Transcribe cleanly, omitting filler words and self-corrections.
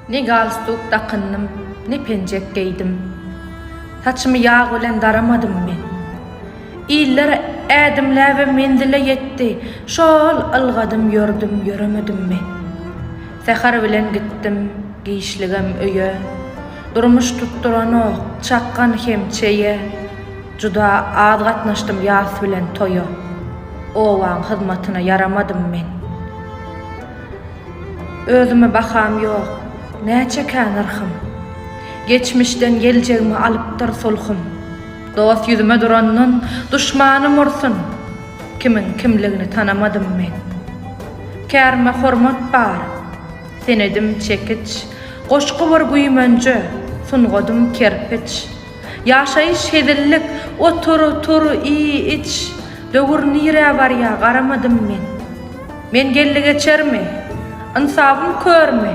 Ne galstuk takındım, ne pencek giydim. Saçımı yağ bilen daramadım men. İller ädimler ve mendile yetti. Şol ılgadım, yördüm, yöremedim men. Sehar bilen gittim, giyişligem öye. Durmuş tutturan o, çakkan hemçeye. Juda az gatnaştım yas bilen toya. Owan hyzmatyna yaramadım men. Özüme bakam yok, näçe känirhim. Geçmişden geljegimi alypdyr solhum. Dost yüzüme durandan düşmanım ursun. Kimin kimligini tanamadım men. Kärme hormat bar, senedim çekiç. Goşky bir güýmence, sungadym kerpiç. Yaşayış hedillik, otur iç. Döwür nire barya garamadım men. Men gelli geçermi? Insabım körmi?